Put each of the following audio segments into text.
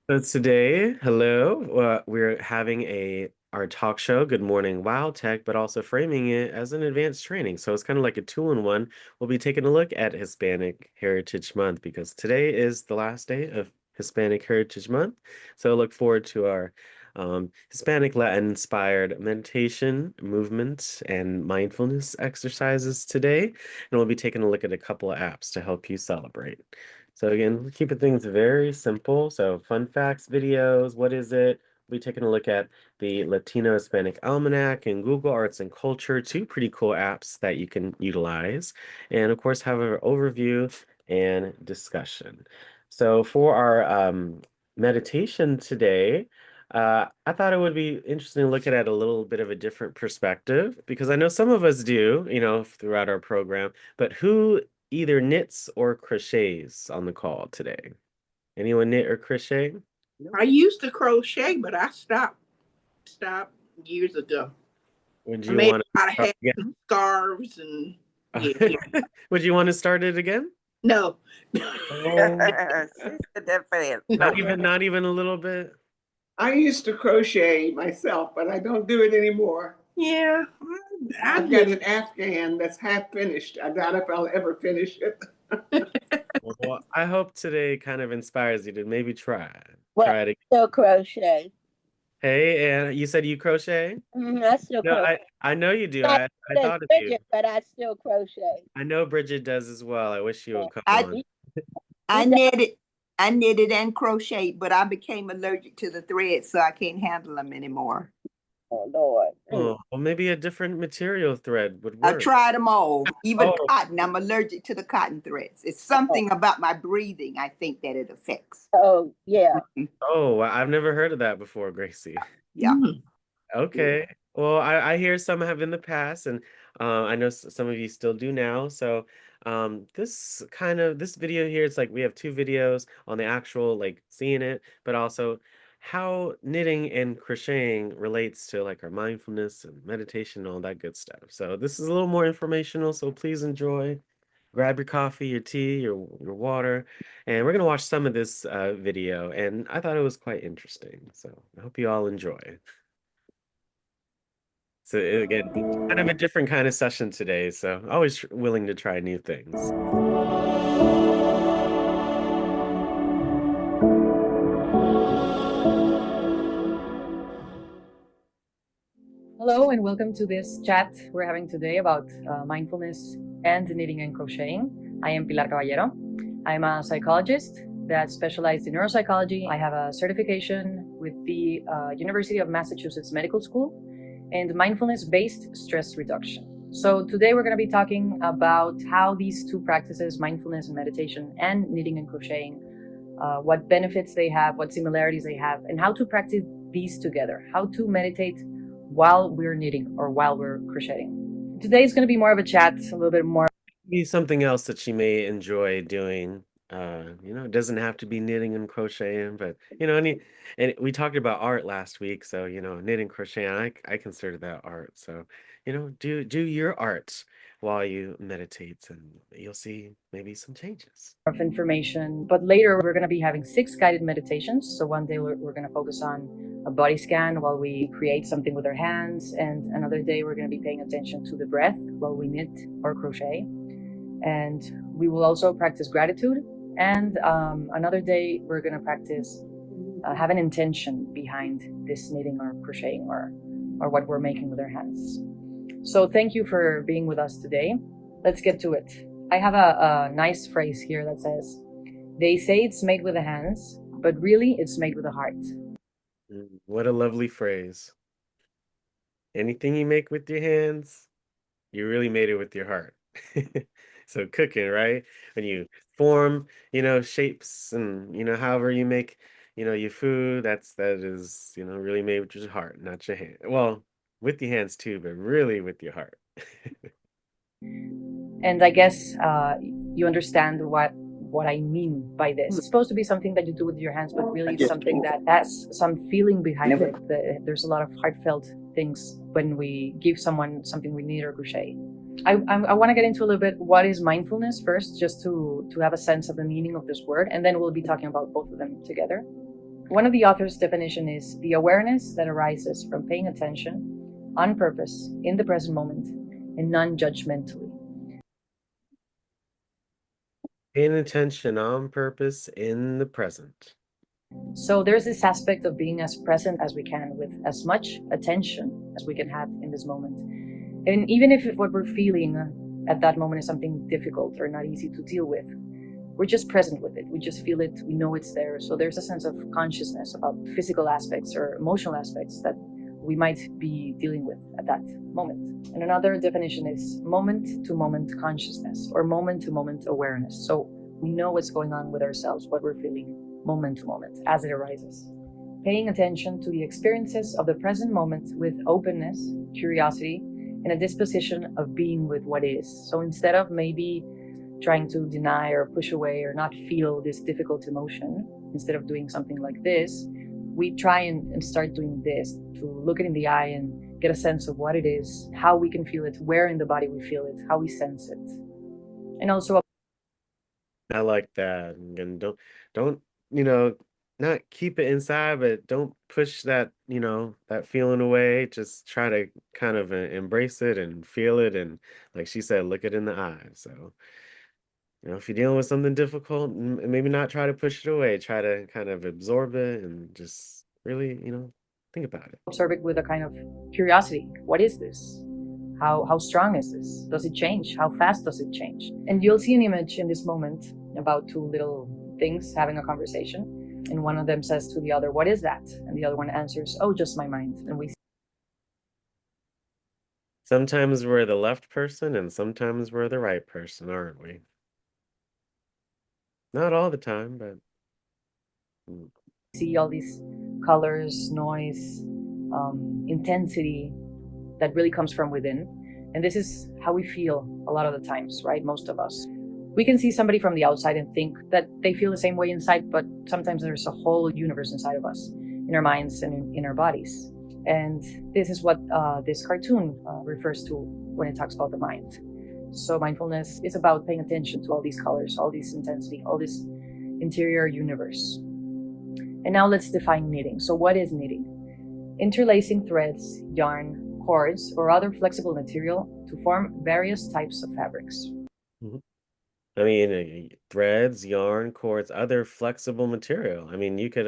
So today, hello, we're having our talk show, Good Morning Wow Tech, but also framing it as an advanced training. So it's kind of like a two-in-one. We'll be taking a look at Hispanic Heritage Month because today is the last day of Hispanic Heritage Month. So look forward to our Hispanic Latin inspired meditation, movement, and mindfulness exercises today. And we'll be taking a look at a couple of apps to help you celebrate. So again, we're keeping things very simple. So fun facts, videos, what is it? We'll be taking a look at the Latino Hispanic Almanac and Google Arts and Culture, two pretty cool apps that you can utilize. And of course, have an overview and discussion. So for our meditation today, I thought it would be interesting to look at it a little bit of a different perspective because I know some of us do, throughout our program, but who either knits or crochets on the call today? Anyone knit or crochet? I used to crochet, but I stopped years ago. Would I you made want a lot to of start hats again? and scarves and yeah. Would you want to start it again? No. Oh, She's a different. not even a little bit. I used to crochet myself, but I don't do it anymore. Yeah, I've got an Afghan that's half finished. I doubt if I'll ever finish it. Well, I hope today kind of inspires you to maybe try. Well, Try it again. still crochet. Hey, and you said you crochet? I still No, crochet. I know you do. Not I as thought of you. Bridget, but I still crochet. I know Bridget does as well. I wish you would come I on. I knitted and crocheted, but I became allergic to the threads, so I can't handle them anymore. Oh Lord. Oh, well, maybe a different material thread would I work. tried them all, even Oh. cotton. I'm allergic to the cotton threads. It's something about my breathing, I think, that it affects. Oh yeah. Oh, I've never heard of that before, Gracie. Yeah. Okay. Well, I hear some have in the past, and I know some of you still do now. So, this video here, it's like we have two videos on the actual like seeing it, but also how knitting and crocheting relates to like our mindfulness and meditation and all that good stuff. So this is a little more informational, so please enjoy. Grab your coffee, your tea, your water, and we're gonna watch some of this video, and I thought it was quite interesting. So I hope you all enjoy. So again, kind of a different kind of session today, so always willing to try new things. Hello and welcome to this chat we're having today about mindfulness and knitting and crocheting. I am Pilar Caballero. I'm a psychologist that specialized in neuropsychology. I have a certification with the University of Massachusetts Medical School and mindfulness-based stress reduction. So today we're going to be talking about how these two practices, mindfulness and meditation and knitting and crocheting, what benefits they have, what similarities they have, and how to practice these together, how to meditate while we're knitting or while we're crocheting. Today is going to be more of a chat, a little bit more. Be something else that she may enjoy doing. It doesn't have to be knitting and crocheting, but and we talked about art last week, so knitting, crocheting, I consider that art. So, do your art while you meditate, and you'll see maybe some changes. Of information, but later we're going to be having 6 guided meditations. So one day we're going to focus on a body scan while we create something with our hands, and another day we're going to be paying attention to the breath while we knit or crochet, and we will also practice gratitude. And another day we're going to practice have an intention behind this knitting or crocheting or what we're making with our hands. So thank you for being with us today. Let's get to it. I have a nice phrase here that says, they say it's made with the hands, but really it's made with the heart. What a lovely phrase. Anything you make with your hands, you really made it with your heart. So cooking, right? When you form, shapes and, however you make, your food, that is, really made with your heart, not your hand. Well, with your hands too, but really with your heart. And I guess you understand what I mean by this. It's supposed to be something that you do with your hands, but really it's something that has some feeling behind it. There's a lot of heartfelt things when we give someone something we knit or crochet. I want to get into a little bit what is mindfulness first, just to have a sense of the meaning of this word, and then we'll be talking about both of them together. One of the author's definition is the awareness that arises from paying attention on purpose in the present moment and non-judgmentally. Paying attention on purpose in the present. So there's this aspect of being as present as we can with as much attention as we can have in this moment. And even if what we're feeling at that moment is something difficult or not easy to deal with, we're just present with it. We just feel it. We know it's there. So there's a sense of consciousness about physical aspects or emotional aspects that we might be dealing with at that moment. And another definition is moment-to-moment consciousness or moment-to-moment awareness. So we know what's going on with ourselves, what we're feeling moment to moment as it arises. Paying attention to the experiences of the present moment with openness, curiosity, and a disposition of being with what is. So instead of maybe trying to deny or push away or not feel this difficult emotion, instead of doing something like this, we try and start doing this, to look it in the eye and get a sense of what it is, how we can feel it, where in the body we feel it, how we sense it. And also, I like that. And don't, not keep it inside, but don't push that, that feeling away. Just try to kind of embrace it and feel it. And like she said, look it in the eye. So, if you're dealing with something difficult, maybe not try to push it away. Try to kind of absorb it and just really, think about it. observe it with a kind of curiosity. What is this? How strong is this? Does it change? How fast does it change? And you'll see an image in this moment about two little things having a conversation. And one of them says to the other, "What is that?" And the other one answers, "Oh, just my mind." And we Sometimes we're the left person and sometimes we're the right person, aren't we? Not all the time, but mm, see all these colors, noise, intensity that really comes from within. And this is how we feel a lot of the times, right? Most of us. We can see somebody from the outside and think that they feel the same way inside, but sometimes there's a whole universe inside of us, in our minds and in our bodies. And this is what this cartoon refers to when it talks about the mind. So mindfulness is about paying attention to all these colors, all this intensity, all this interior universe. And now let's define knitting. So what is knitting? Interlacing threads, yarn, cords, or other flexible material to form various types of fabrics. mhm. I mean, threads, yarn, cords, other flexible material. I mean, you could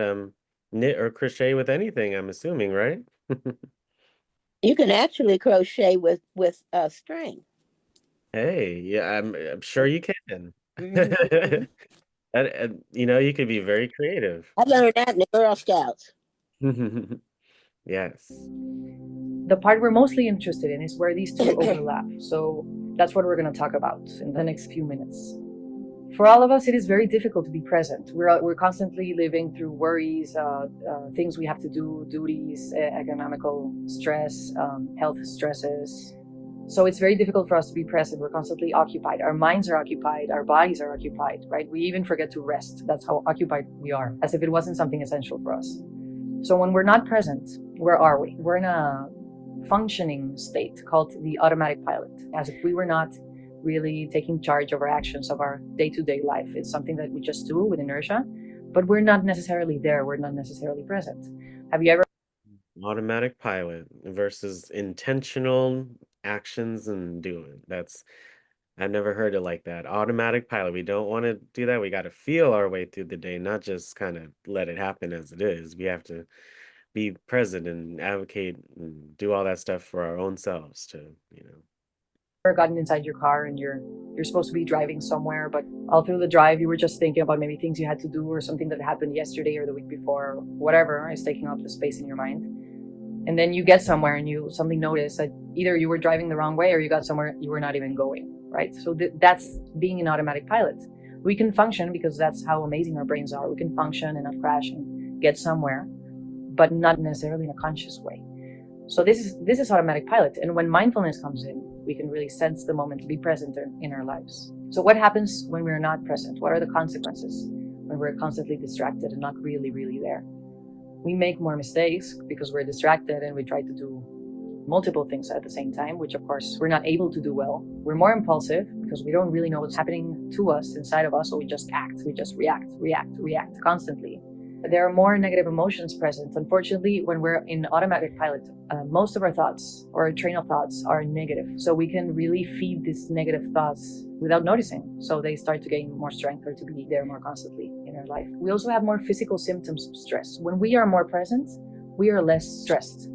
knit or crochet with anything, I'm assuming, right? You can actually crochet with string. Hey, yeah, I'm sure you can. Mhm. And, you could be very creative. I learned that in the Girl Scouts. Yes. The part we're mostly interested in is where these two overlap. So that's what we're going to talk about in the next few minutes. For all of us, it is very difficult to be present. We're constantly living through worries, things we have to do, duties, economical stress, health stresses. So it's very difficult for us to be present. We're constantly occupied. Our minds are occupied. Our bodies are occupied, right? We even forget to rest. That's how occupied we are, as if it wasn't something essential for us. So when we're not present, where are we? We're in a functioning state called the automatic pilot, as if we were not really taking charge of our actions, of our day-to-day life. It's something that we just do with inertia, but we're not necessarily there. We're not necessarily present. Have you ever Automatic pilot versus intentional actions and doing. I've never heard it like that. Automatic pilot. We don't want to do that. We got to feel our way through the day, not just kind of let it happen as it is. We have to be present and advocate and do all that stuff for our own selves gotten inside your car and you're supposed to be driving somewhere, but all through the drive you were just thinking about maybe things you had to do or something that happened yesterday or the week before, or whatever is taking up the space in your mind. And then you get somewhere and you suddenly notice that either you were driving the wrong way or you got somewhere you were not even going, right? So that's being an automatic pilot. We can function because that's how amazing our brains are. We can function and not crash and get somewhere, but not necessarily in a conscious way. So this is automatic pilot. And when mindfulness comes in, we can really sense the moment to be present in our lives. So what happens when we're not present? What are the consequences when we're constantly distracted and not really, really there? We make more mistakes because we're distracted and we try to do multiple things at the same time, which of course we're not able to do well. We're more impulsive because we don't really know what's happening to us inside of us, so we just act, we just react constantly. There are more negative emotions present. Unfortunately, when we're in automatic pilot, most of our thoughts or our train of thoughts are negative. So we can really feed these negative thoughts without noticing. So they start to gain more strength or to be there more constantly in our life. We also have more physical symptoms of stress. When we are more present, we are less stressed.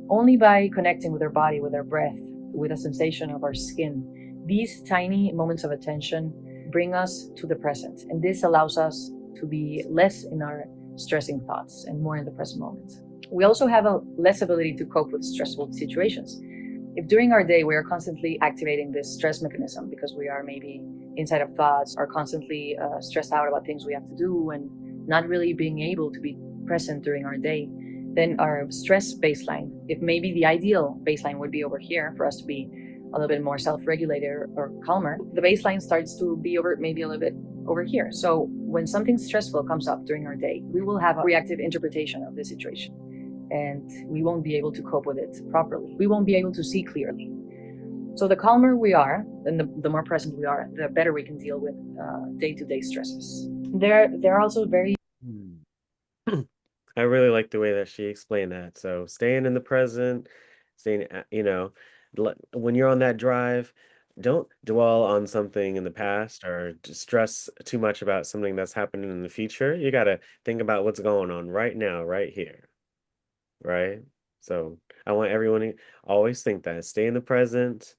Only by connecting with our body, with our breath, with a sensation of our skin, these tiny moments of attention bring us to the present. And this allows us to be less in our stressing thoughts and more in the present moment. We also have a less ability to cope with stressful situations. If during our day we are constantly activating this stress mechanism because we are maybe inside of thoughts, are constantly stressed out about things we have to do and not really being able to be present during our day, then our stress baseline, if maybe the ideal baseline would be over here for us to be a little bit more self-regulated or calmer, the baseline starts to be over maybe a little bit over here. So when something stressful comes up during our day, we will have a reactive interpretation of the situation and we won't be able to cope with it properly. We won't be able to see clearly. So the calmer we are and the more present we are, the better we can deal with day-to-day stresses. They're also very I really like the way that she explained that. So staying in the present, when you're on that drive, don't dwell on something in the past or stress too much about something that's happening in the future. You got to think about what's going on right now, right here, right? So I want everyone to always think that. Stay in the present.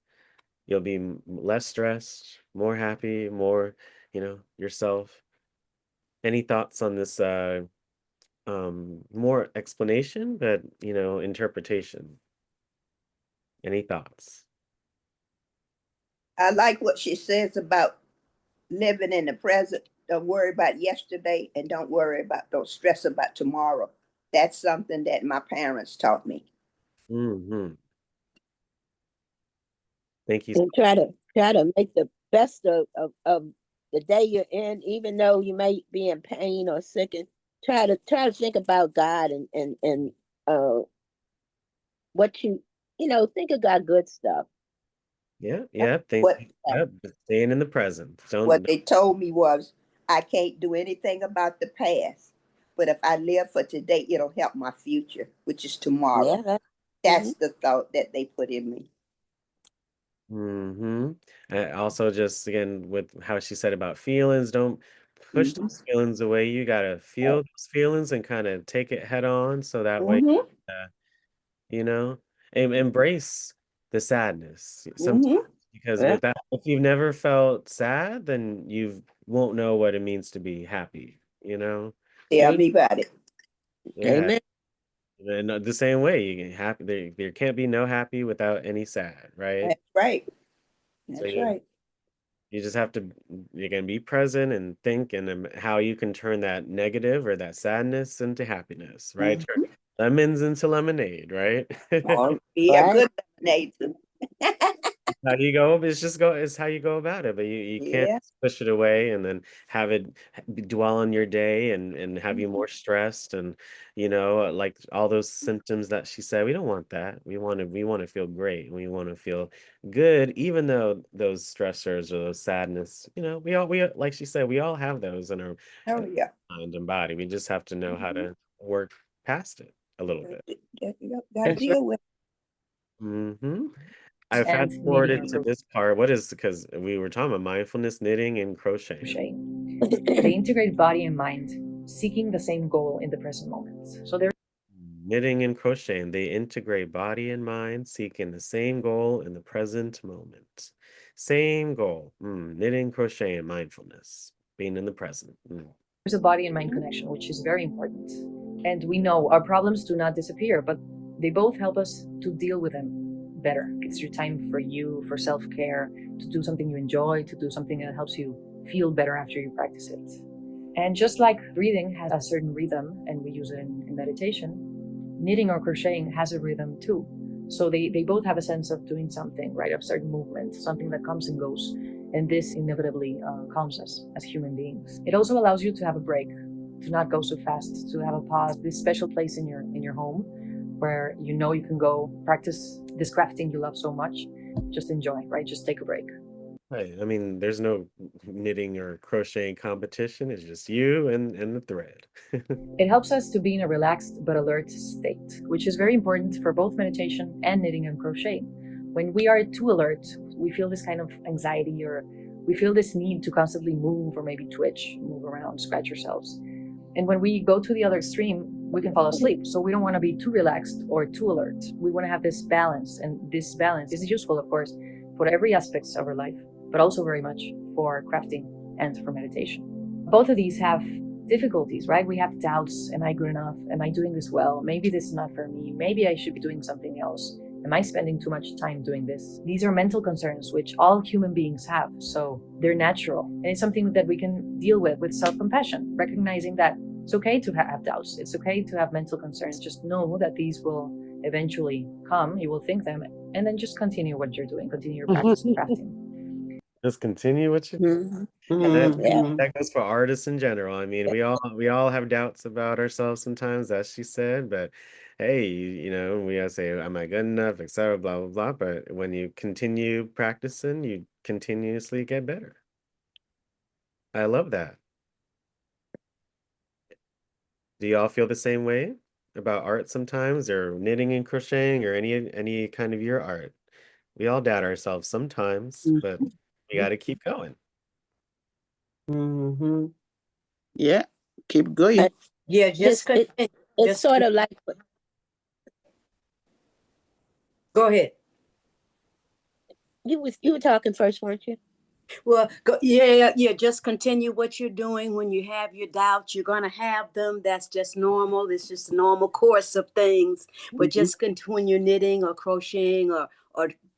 You'll be less stressed, more happy, more, yourself. Any thoughts on this more explanation, but interpretation? Any thoughts? I like what she says about living in the present. Don't worry about yesterday and don't stress about tomorrow. That's something that my parents taught me. Hmm. Thank you. And try to make the best of the day you're in, even though you may be in pain or sick, and try to think about God and what think of God good stuff. Yeah, thank What you. Yep, staying in the present. what Don't. they told me was I can't do anything about the past, but if I live for today, it'll help my future, which is tomorrow. Yeah. That's the thought that they put in me. Mm-hmm. Also, just again with how she said about feelings, don't push Mm-hmm. those feelings away. You gotta feel those feelings and kind of take it head on, so that way, Mm-hmm. uh, you know, embrace the sadness. Sometimes Mm-hmm. because Yeah. with that, if you've never felt sad, then you won't know what it means to be happy. Tell me about it. Yeah. Amen. And the same way, you get happy. There can't be no happy without any sad, right? That's right. So That's right. you just have to, again, be present and think and how you can turn that negative or that sadness into happiness, right? Turn Mm-hmm. lemons into lemonade, right? Oh, yeah, Right. good lemonade too. How you go, it's how you go about it, but you can't Yeah. push it away and then have it dwell on your day and have you Mm-hmm. more stressed and like all those symptoms that she said. We don't want that. We want to feel great. We want to feel good, even though those stressors or those sadness, we like she said, we all have those in our Oh yeah. mind and body. We just have to know how Mm-hmm. to work past it a little bit. Got to deal with Mm-hmm. I and fast knitting forwarded and to this part. What is because we were talking about mindfulness, knitting, and crocheting. crocheting. They integrate body and mind, seeking the same goal in the present moment. So they're Knitting and crocheting, they integrate body and mind, seeking the same goal in the present moment. Same goal. Knitting, crocheting, mindfulness, being in the present. there's a body and mind connection, which is very important. And we know our problems do not disappear, but they both help us to deal with them better. It's your time for you, for self-care, to do something you enjoy, to do something that helps you feel better after you practice it. And just like breathing has a certain rhythm, and we use it in meditation, knitting or crocheting has a rhythm too. So they both have a sense of doing something, right? Of certain movement, something that comes and goes. And this inevitably calms us as human beings. It also allows you to have a break, to not go so fast, to have a pause, this special place in your home where you know you can go practice this crafting you love so much. Just enjoy, right? Just take a break. Right. I mean, there's no knitting or crocheting competition. It's just you and the thread. It helps us to be in a relaxed but alert state, which is very important for both meditation and knitting and crocheting. When we are too alert, we feel this kind of anxiety, or we feel this need to constantly move or maybe twitch, move around, scratch ourselves. And when we go to the other extreme, we can fall asleep. So we don't want to be too relaxed or too alert. We want to have this balance, and this balance is useful, of course, for every aspects of our life, but also very much for crafting and for meditation. Both of these have difficulties, right? We have doubts. Am I good enough? Am I doing this well? Maybe this is not for me. Maybe I should be doing something else. Am I spending too much time doing this? These are mental concerns which all human beings have. So they're natural. And it's something that we can deal with self-compassion, recognizing that it's okay to have doubts. It's okay to have mental concerns. Just know that these will eventually come. You will think them, and then just continue what you're doing. Continue your practice of crafting. Just continue what you Mhm. and that Yeah. that goes for artists in general. I mean, we all have doubts about ourselves sometimes, as she said, but hey, we gotta say, am I good enough, etc., blah blah blah. But when you continue practicing, you continuously get better. I love that. Do y'all feel the same way about art sometimes, or knitting and crocheting, or any kind of your art? We all doubt ourselves sometimes, but we got to keep going. Mm-hmm. Yeah, keep going. Yeah, It's it's sort of like go ahead. you were talking first, weren't you? Well, yeah. Just continue what you're doing. When you have your doubts, you're gonna have them. That's just normal. It's just a normal course of things. But just when you're knitting or crocheting or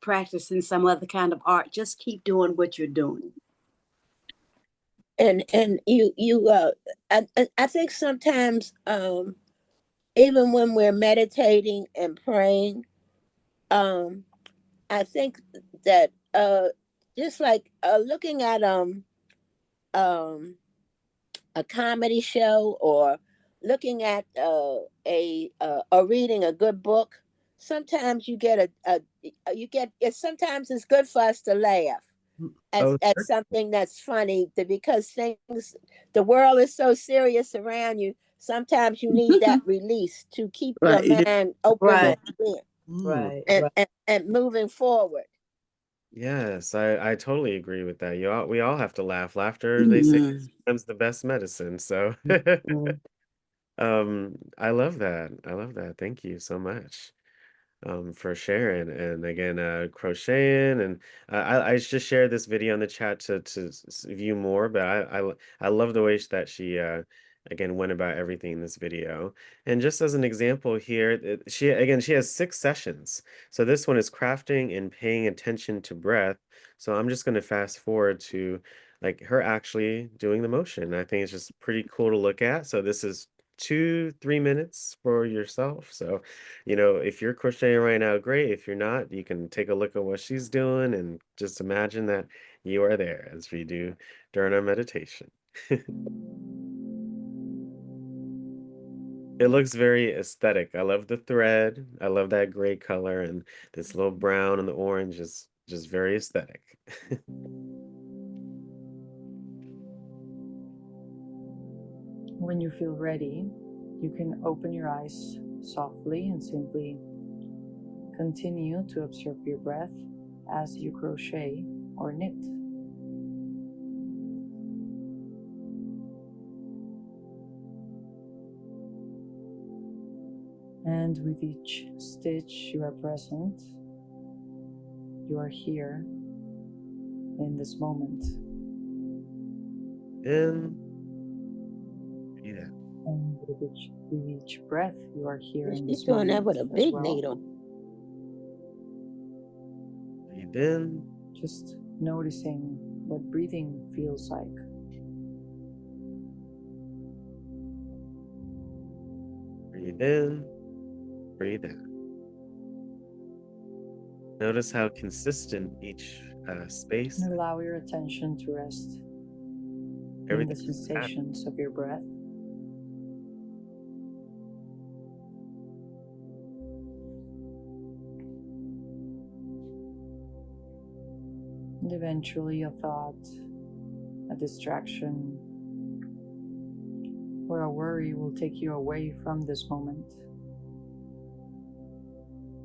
practicing some other kind of art, just keep doing what you're doing. And I think sometimes even when we're meditating and praying, I think that just like looking at um a comedy show, or looking at or reading a good book, sometimes you get sometimes it's good for us to laugh Oh, at sure. something that's funny, because the world is so serious around you. Sometimes you need that release to keep your Right. mind open Right, Mm. right, and, right. and moving forward. Yes, I totally agree with that. We all have to laugh. Laughter, they say, is Mm. sometimes the best medicine. So, Mm. I love that. I love that. Thank you so much. For sharing. And again, crocheting, and I just shared this video in the chat to view more, but I love the way that she again went about everything in this video. And just as an example here, she has 6 sessions. So this one is crafting and paying attention to breath. So I'm just going to fast forward to like her actually doing the motion. I think it's just pretty cool to look at. So this is 2-3 minutes for yourself. So if you're crocheting right now, great. If you're not, you can take a look at what she's doing and just imagine that you are there as we do during our meditation. It looks very aesthetic. I love the thread. I love that gray color, and this little brown and the orange is just very aesthetic. When you feel ready, you can open your eyes softly and simply continue to observe your breath as you crochet or knit. And with each stitch you are present, you are here in this moment. And yeah, And with each breath you are here in She's this doing that moment with a as big well. needle. breathe in, Just noticing what breathing feels like. breathe in, breathe out. Notice how consistent each space, And allow your attention to rest in the everything. sensations of your breath. And eventually a thought, a distraction, or a worry will take you away from this moment.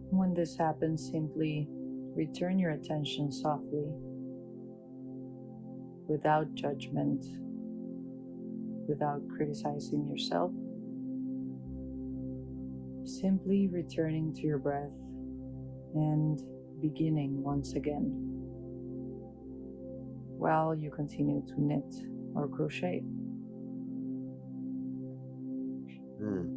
When this happens, simply return your attention softly, without judgment, without criticizing yourself, simply returning to your breath and beginning once again while you continue to knit or crochet. Mm.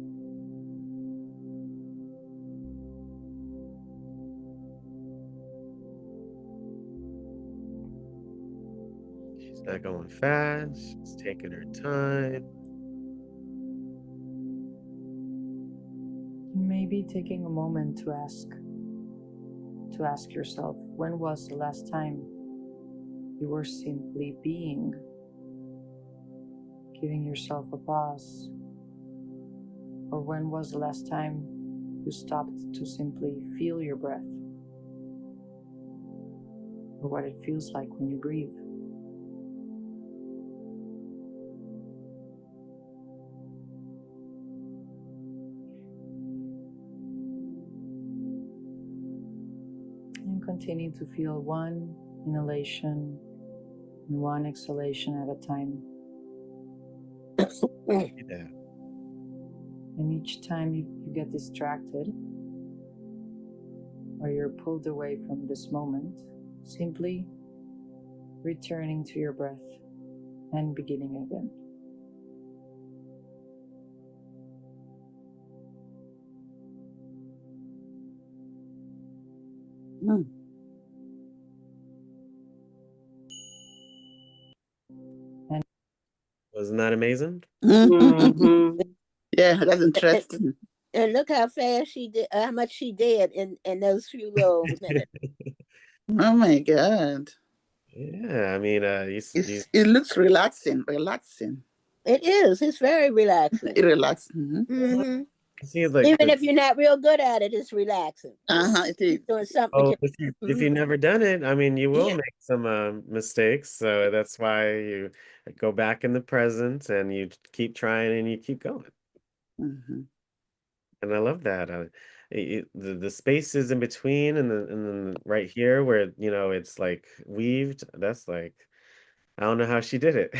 She's not going fast. She's taking her time. Maybe taking a moment to ask yourself, when was the last time you were simply being, giving yourself a pause? Or when was the last time you stopped to simply feel your breath, or what it feels like when you breathe? And continue to feel one inhalation and one exhalation at a time. Yeah. And each time you get distracted or you're pulled away from this moment, simply returning to your breath and beginning again. Wasn't that amazing? Mhm. Yeah, that's interesting. And look how fast she did, how much she did in those few little minutes. Oh my God. Yeah, I mean, It looks relaxing, relaxing. It is. It's very relaxing. Relaxing. Hmm. see like Even if you're not real good at it, it's relaxing. It is. Doing something oh, with if you've never done it, I mean, you will yeah. make some mistakes. So that's why you go back in the present and you keep trying and you keep going. Mm-hmm. And I love that. The spaces in between and then right here where it's like weaved. That's like I don't know how she did it.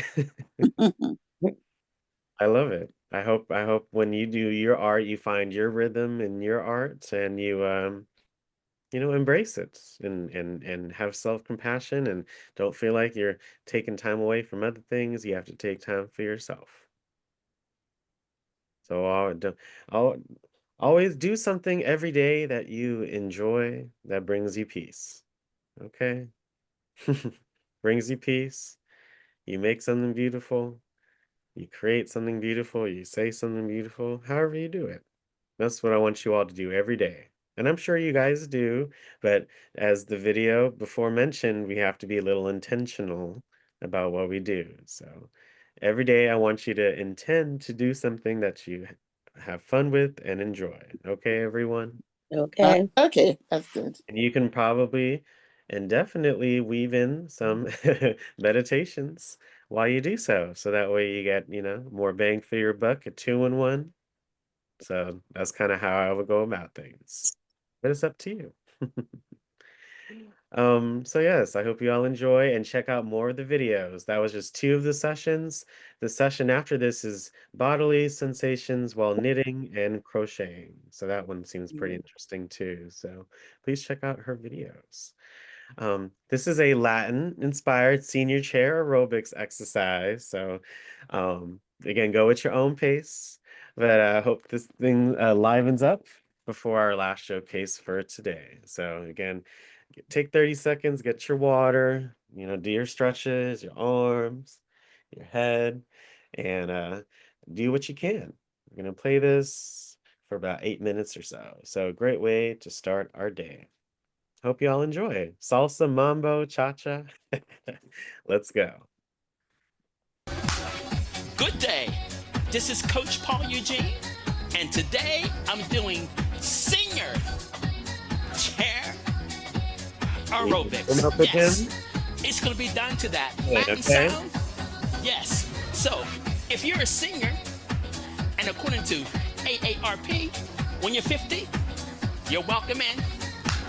I love it. I hope when you do your art, you find your rhythm in your art and you embrace it and have self-compassion and don't feel like you're taking time away from other things. You have to take time for yourself. So I'll always do something every day that you enjoy that brings you peace. Okay? Brings you peace. You make something beautiful. You create something beautiful. You say something beautiful. However you do it. That's what I want you all to do every day. And I'm sure you guys do, but as the video before mentioned, we have to be a little intentional about what we do. So every day I want you to intend to do something that you have fun with and enjoy. Okay, everyone? Okay. Okay, that's good. And you can probably and definitely weave in some meditations while you do so. So that way you get, more bang for your buck, a 2-in-1. So that's kind of how I would go about things. But it's up to you. So yes, I hope you all enjoy and check out more of the videos. That was just 2 of the sessions. The session after this is bodily sensations while knitting and crocheting. So that one seems pretty interesting too. So please check out her videos. This is a Latin-inspired senior chair aerobics exercise. So, again, go at your own pace. But I hope this thing livens up before our last showcase for today. So, again, take 30 seconds, get your water, do your stretches, your arms, your head, and do what you can. We're going to play this for about 8 minutes or so. So, a great way to start our day. Hope you all enjoy. Salsa, mambo, cha-cha. Let's go. Good day. This is Coach Paul Eugene, and today I'm doing senior chair aerobics. Come up again. Yes. It's going to be done to that Wait, Latin okay. sound. Yes. So if you're a senior, and according to AARP, when you're 50, you're welcome in.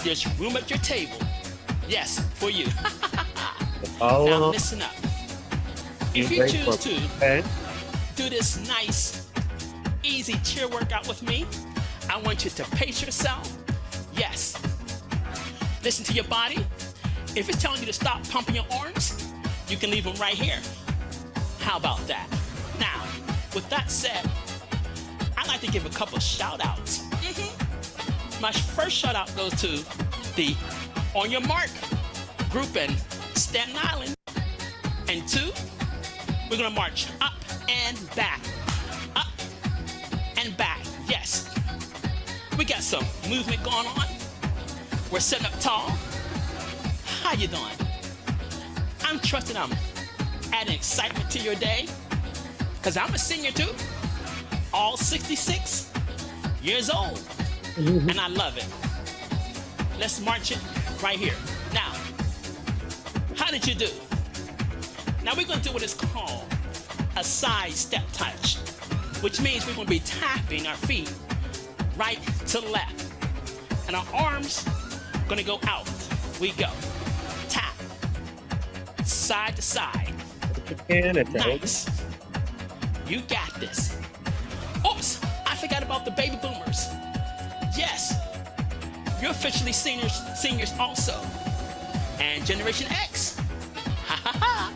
There's room at your table. Yes, for you. Follow Now along. listen up. Be If you grateful. choose to Okay. do this nice, easy cheer workout with me, I want you to pace yourself. Yes. Listen to your body. If it's telling you to stop pumping your arms, you can leave them right here. How about that? Now, with that said, I'd like to give a couple shout outs. My first shout out goes to the On Your Mark group in Staten Island. And 2, we're gonna march up and back. Up and back, yes. We got some movement going on. We're sitting up tall. How you doing? I'm trusting I'm adding excitement to your day, because I'm a senior too, all 66 years old, and I love it. Let's march it right here. Now, how did you do? Now we're gonna do what is called a side step touch, which means we're gonna be tapping our feet right to left, and our arms gonna go out. We go. Tap. Side to side. Nice. You got this. Oops, I forgot about the baby boomers. Yes, you're officially seniors also. And Generation X. Ha ha ha.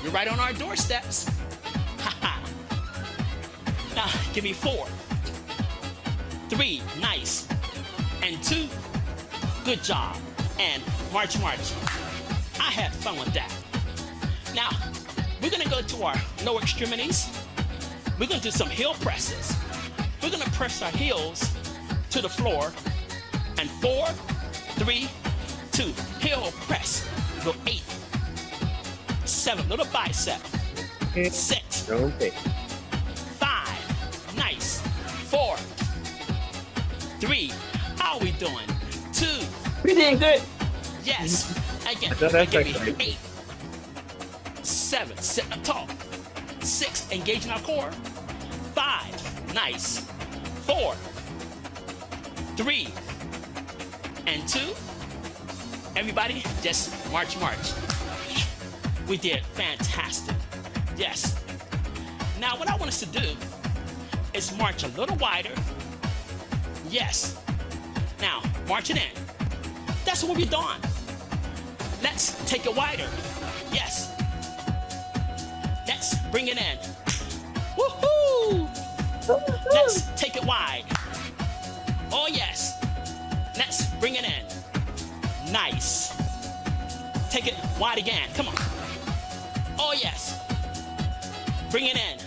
You're right on our doorsteps. Ha ha. Now, give me 4. 3, nice. And 2, good job. And march, march. I had fun with that. Now, we're gonna go to our lower extremities. We're gonna do some heel presses. We're gonna press our heels to the floor. And 4, 3, 2, heel press. Go 8, 7, little bicep. 6, Okay. 5, nice. 4, 3, how are we doing? 2, We did good. yes. Again, That's give me excellent. 8, 7, sitting up tall. 6, engaging our core. 5, nice. 4, 3, and 2. Everybody, just march, march. We did fantastic. Yes. Now, what I want us to do is march a little wider. Yes. Now, march it in. That's what we're doing. Let's take it wider. Yes. Let's bring it in. Woohoo! Let's take it wide. Oh, yes. Let's bring it in. Nice. Take it wide again. Come on. Oh, yes. Bring it in.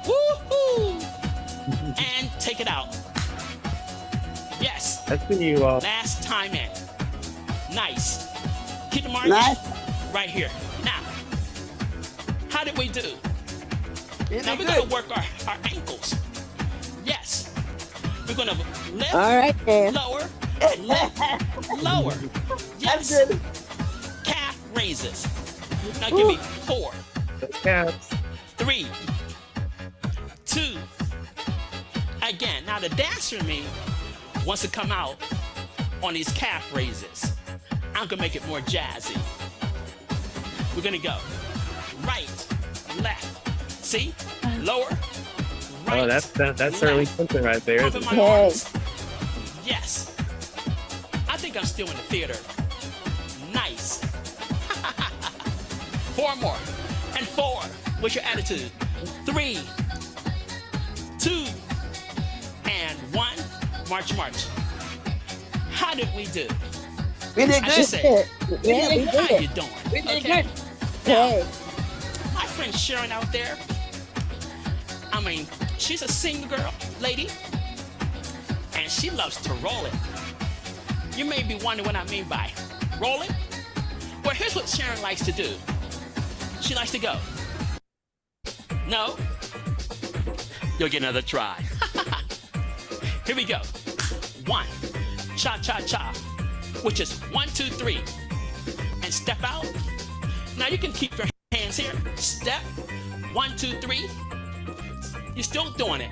Woohoo! And take it out. Yes. That's when you all. Last time in. Nice. Keep the march Nice. right here. Now, how did we do? We Now did we're going good. to work our ankles. Yes. We're going to lift, All right, then. lower, lift, lower. Yes. That's good. Calf raises. Now give me 4, Caps. 3, 2. Again, now the dancer in me wants to come out on these calf raises. I'm gonna make it more jazzy. We're gonna go right, left. See? Lower, right. Oh, that's certainly left. something right there. Pumping Isn't my it? arms. Yes. I think I'm still in the theater. Nice. 4 more. And 4. What's your attitude? 3, 2, and 1. March, march. How did we do? We did I should good. say, Yeah, we how did you it. doing? We did Okay. good. Okay. My friend Sharon out there, I mean, she's a single girl, lady, and she loves to roll it. You may be wondering what I mean by roll it. Well, here's what Sharon likes to do. She likes to go. No? You'll get another try. Here we go. 1, cha-cha-cha, which is 1, 2, 3. and step out. Now you can keep your hands here. Step, 1, 2, 3. You're still doing it.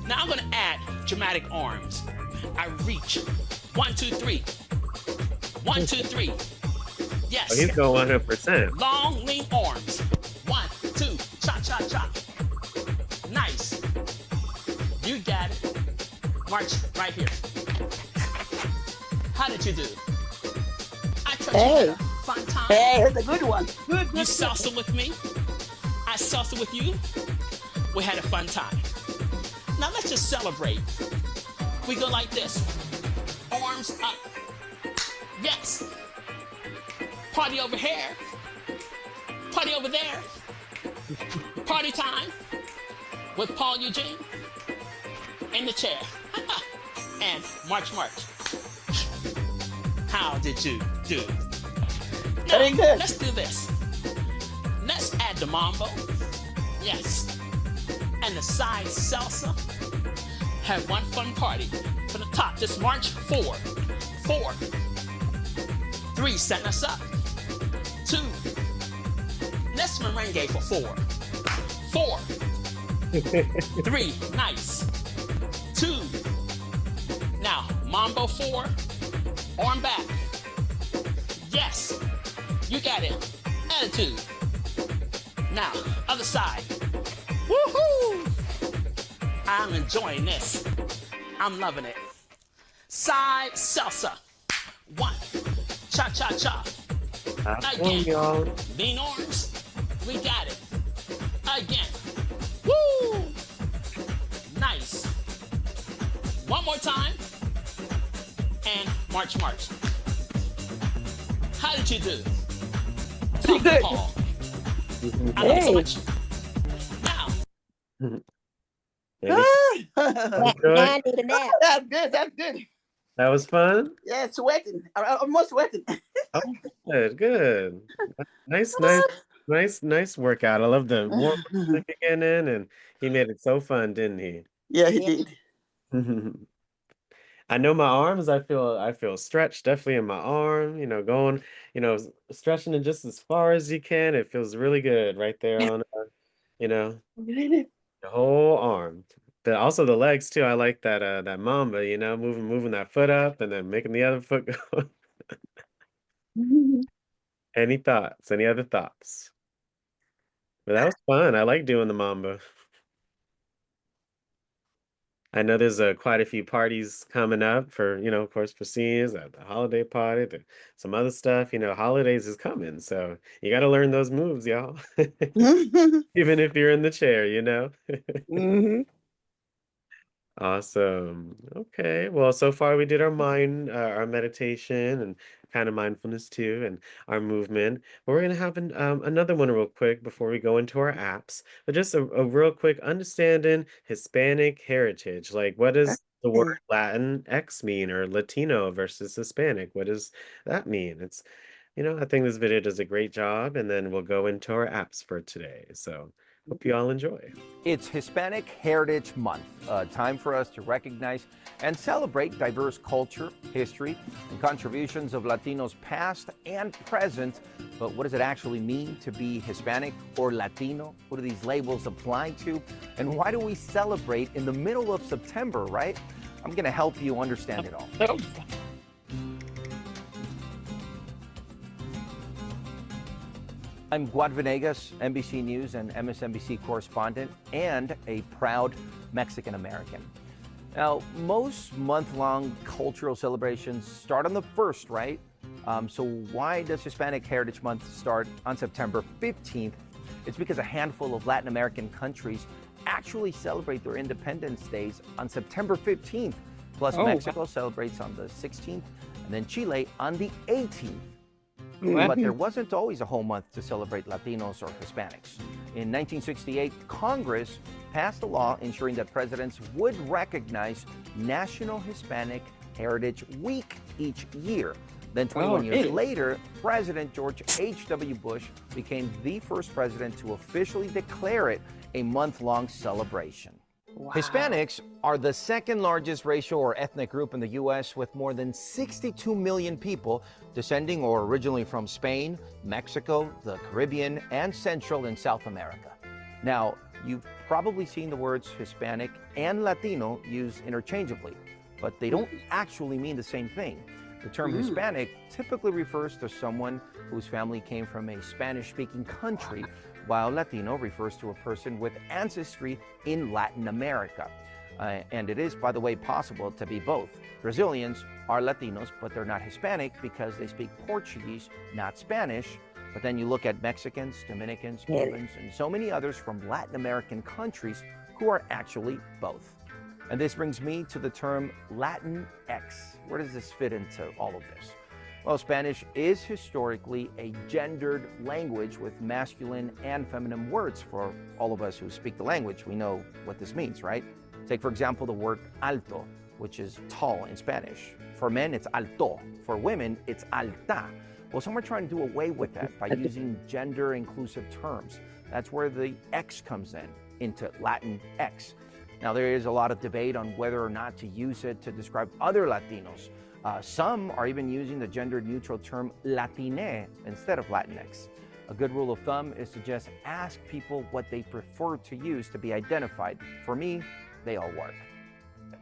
Now I'm gonna add dramatic arms. I reach, 1, 2, 3. 1, 2, 3. Yes. Oh, he's going 100%. Long, lean arms. 1, 2, cha, cha, cha. Nice. You got it. March right here. How did you do? I trust you had a fun time. Hey, it's a good one. Good. You salsa with me. I salsa with you. We had a fun time. Now let's just celebrate. We go like this. Arms up. Yes. Party over here. Party over there. Party time with Paul Eugene in the chair. And march, march. How did you do? Now, Very good. let's do this. Let's add the mambo. Yes. And the side salsa. Have one fun party. From the top, just march 4. 4. 3, setting us up. 2. Let's merengue for 4. 4. 3, nice. 2. Now, mambo 4. Arm back. Yes. You got it. Attitude. Now, other side. Woohoo! I'm enjoying this. I'm loving it. Side salsa. 1. Cha cha cha. Again. Y'all. Lean arms. We got it. Again. Woo! Nice. One more time. And march, march. How did you do? Talk to Paul. I love it so much. Now, I need a nap. That's good. That's good. That was fun. Yeah, sweating. Almost sweating. Oh, good, good. Nice workout. I love the warm up again in, and he made it so fun, didn't he? Yeah, he did. I know my arms. I feel stretched, definitely in my arm. Going, stretching it just as far as you can. It feels really good right there on, the whole arm. Also the legs too. I like that mamba. Moving that foot up and then making the other foot go. Any thoughts? Any other thoughts? But that was fun. I like doing the mamba. I know there's quite a few parties coming up for, of course, for seniors, the holiday party, some other stuff. Holidays is coming, so you got to learn those moves, y'all. Even if you're in the chair, Mm-hmm. Awesome. Okay. Well, so far we did our meditation and kind of mindfulness too, and our movement. But we're gonna have another one real quick before we go into our apps. But just a real quick understanding Hispanic heritage. Like, what does the word Latin X mean, or Latino versus Hispanic? What does that mean? I think this video does a great job, and then we'll go into our apps for today. So hope you all enjoy. It's Hispanic Heritage Month, a time for us to recognize and celebrate diverse culture, history, and contributions of Latinos past and present. But what does it actually mean to be Hispanic or Latino? What do these labels apply to? And why do we celebrate in the middle of September, right? I'm going to help you understand it all. I'm Guad Venegas, NBC News and MSNBC correspondent, and a proud Mexican American. Now, most month-long cultural celebrations start on the 1st, right? So why does Hispanic Heritage Month start on September 15th? It's because a handful of Latin American countries actually celebrate their Independence Days on September 15th. Plus, Mexico celebrates on the 16th, and then Chile on the 18th. But there wasn't always a whole month to celebrate Latinos or Hispanics. In 1968, Congress passed a law ensuring that presidents would recognize National Hispanic Heritage Week each year. Then 21 years later, President George H.W. Bush became the first president to officially declare it a month-long celebration. Wow. Hispanics are the second largest racial or ethnic group in the U.S., with more than 62 million people descending or originally from Spain, Mexico, the Caribbean, and Central and South America. Now, you've probably seen the words Hispanic and Latino used interchangeably, but they don't actually mean the same thing. The term Hispanic typically refers to someone whose family came from a Spanish-speaking country, while Latino refers to a person with ancestry in Latin America. And it is, by the way, possible to be both. Brazilians are Latinos, but they're not Hispanic because they speak Portuguese, not Spanish. But then you look at Mexicans, Dominicans, Cubans, and so many others from Latin American countries who are actually both. And this brings me to the term Latinx. Where does this fit into all of this? Well, Spanish is historically a gendered language with masculine and feminine words. For all of us who speak the language, we know what this means, right? Take, for example, the word alto, which is tall in Spanish. For men, it's alto. For women, it's alta. Well, some are trying to do away with that by using gender-inclusive terms. That's where the X comes into Latinx. Now, there is a lot of debate on whether or not to use it to describe other Latinos. Some are even using the gender-neutral term Latine instead of Latinx. A good rule of thumb is to just ask people what they prefer to use to be identified. For me, they all work.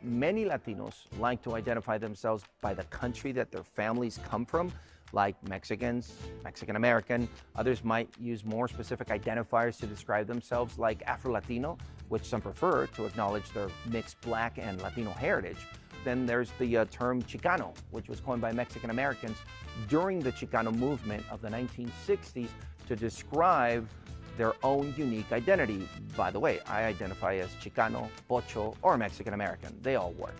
Many Latinos like to identify themselves by the country that their families come from, like Mexicans, Mexican American. Others might use more specific identifiers to describe themselves, like Afro-Latino, which some prefer to acknowledge their mixed Black and Latino heritage. Then there's the term Chicano, which was coined by Mexican Americans during the Chicano movement of the 1960s to describe their own unique identity. By the way, I identify as Chicano, Pocho, or Mexican American. They all work.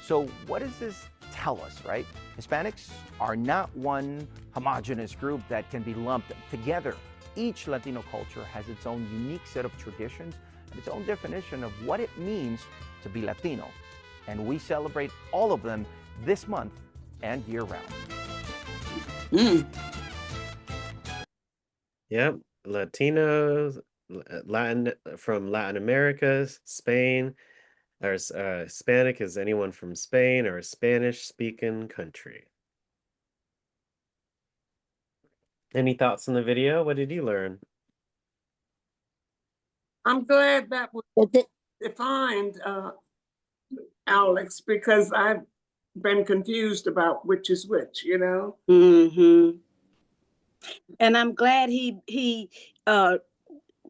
So what does this tell us, right? Hispanics are not one homogeneous group that can be lumped together. Each Latino culture has its own unique set of traditions and its own definition of what it means to be Latino. And we celebrate all of them this month and year-round. Yep, Latinos, Latin from Latin America, Spain, or Hispanic is anyone from Spain or a Spanish-speaking country. Any thoughts on the video? What did you learn? I'm glad that was defined, Alex, because I've been confused about which is which, you know? And I'm glad he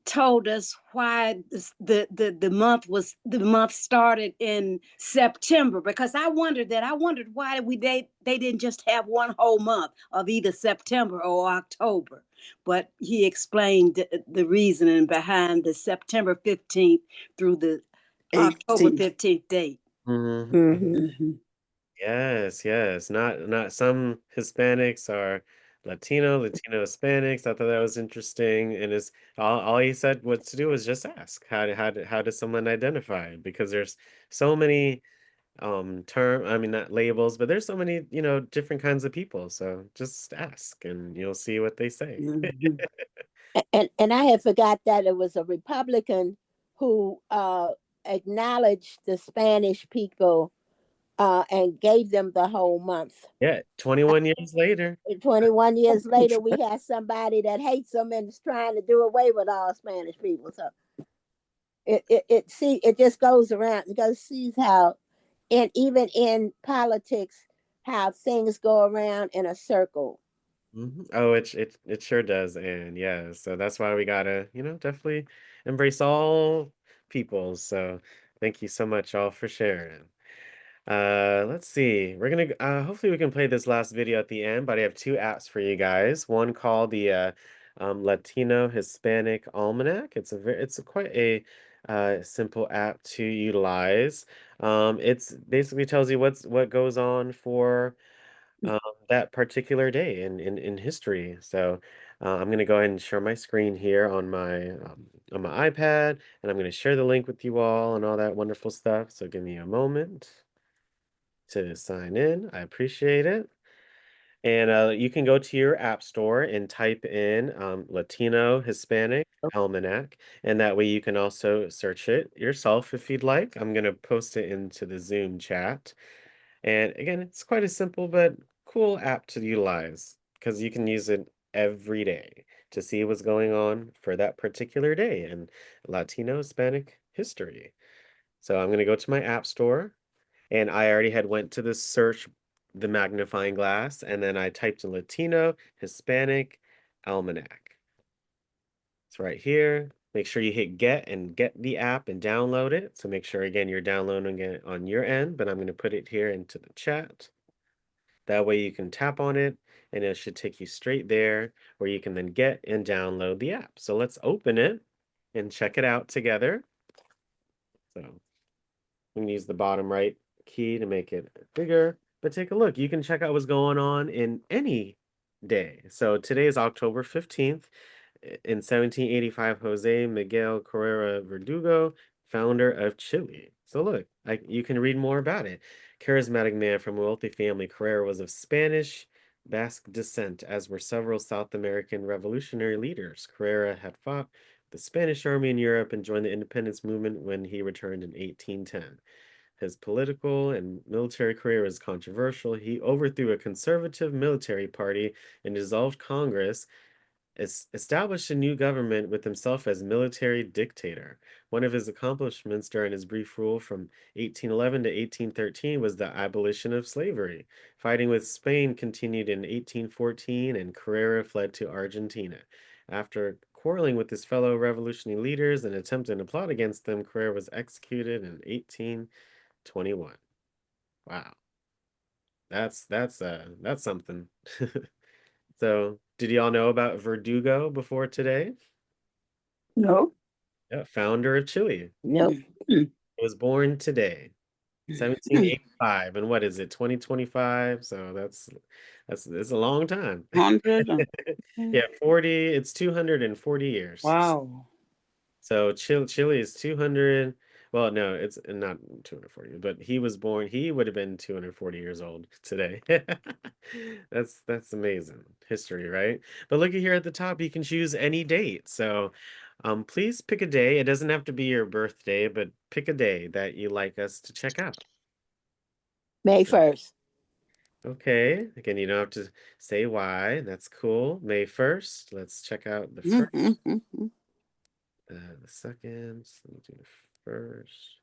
told us why the month started in September, because I wondered why they didn't just have one whole month of either September or October. But he explained the reasoning behind the September 15th through the October 15th date. Yes. Not some Hispanics are Latino Hispanics. I thought that was interesting. And it's all he said what to do was just ask. How does someone identify? Because there's so many I mean, not labels, but there's so many, different kinds of people. So just ask and you'll see what they say. And I had forgot that it was a Republican who acknowledged the Spanish people and gave them the whole month. Yeah, 21 years later. 21 years later, we have somebody that hates them and is trying to do away with all Spanish people. So it just goes around. It goes sees how, and even in politics, how things go around in a circle. Oh, it sure does, and yeah, so that's why we gotta, definitely embrace all people. So thank you so much all for sharing. Let's see. We're gonna hopefully we can play this last video at the end, but I have two apps for you guys. One called the Latino Hispanic Almanac. It's quite a simple app to utilize. It's basically tells you what goes on for that particular day in history. So I'm going to go ahead and share my screen here on my iPad, and I'm going to share the link with you all and all that wonderful stuff. So give me a moment to sign in. I appreciate it. And you can go to your app store and type in Latino Hispanic Almanac, and that way you can also search it yourself if you'd like. I'm going to post it into the Zoom chat. And again, it's quite a simple but cool app to utilize because you can use it every day to see what's going on for that particular day in Latino Hispanic history. So I'm going to go to my app store, and I already had went to the search, the magnifying glass, and then I typed in Latino Hispanic Almanac. It's right here. Make sure you hit get and get the app and download it. So make sure again you're downloading it on your end, but I'm going to put it here into the chat. That way you can tap on it and it should take you straight there where you can then get and download the app. So let's open it and check it out together. So we can use the bottom right key to make it bigger, but take a look. You can check out what's going on in any day. So today is October 15th. In 1785, Jose Miguel Carrera Verdugo, founder of Chile. So look, you can read more about it. Charismatic man from a wealthy family, Carrera was of Spanish Basque descent, as were several South American revolutionary leaders. Carrera had fought the Spanish army in Europe and joined the independence movement when he returned in 1810. His political and military career was controversial. He overthrew a conservative military party and dissolved Congress, established a new government with himself as military dictator. One of his accomplishments during his brief rule from 1811 to 1813 was the abolition of slavery. Fighting with Spain continued in 1814, and Carrera fled to Argentina. After quarreling with his fellow revolutionary leaders and attempting to plot against them, Carrera was executed in 1821. Wow. That's something. So, did y'all know about Verdugo before today? No. Yeah, founder of Chile. Nope. He was born today, 1785, and what is it, 2025? So that's a long time. 100. Yeah, 40, it's 240 years. Wow. So Chile is 200. Well, no, it's not 240, but he would have been 240 years old today. That's amazing history, right? But look at here at the top, you can choose any date. So please pick a day. It doesn't have to be your birthday, but pick a day that you like us to check out. May 1st. Okay, again, you don't have to say why. That's cool. May 1st. Let's check out the first. The second, let me do the first.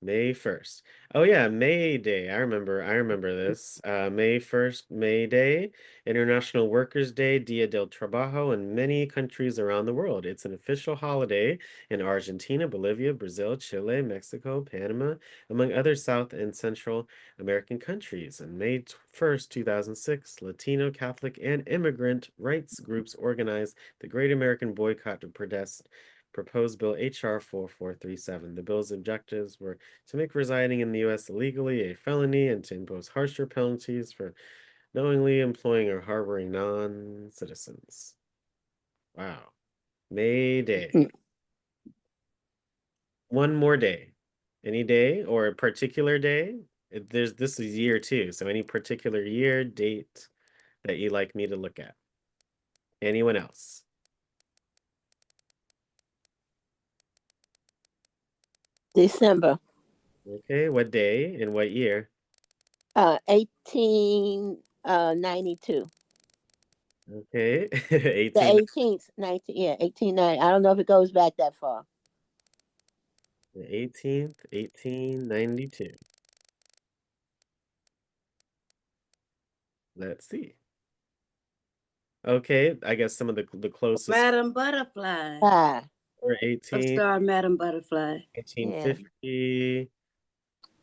May 1st. Oh yeah, May Day. I remember this. May 1st, May Day, International Workers' Day, Dia del Trabajo, in many countries around the world. It's an official holiday in Argentina, Bolivia, Brazil, Chile, Mexico, Panama, among other South and Central American countries. On May 1st, 2006, Latino, Catholic, and immigrant rights groups organized the Great American Boycott to protest proposed bill HR 4437. The bill's objectives were to make residing in the U.S. illegally a felony and to impose harsher penalties for knowingly employing or harboring non-citizens. Wow. May Day. One more day. Any day or a particular day? This is year too, so any particular year, date that you'd like me to look at? Anyone else? December. Okay, what day and what year? 1892. Okay, The 18. 18th, 1890. I don't know if it goes back that far. The 18th, 1892. Let's see. Okay, I guess some of the closest Madam Butterfly. Ah, were A 18, star, Madam Butterfly. 1850.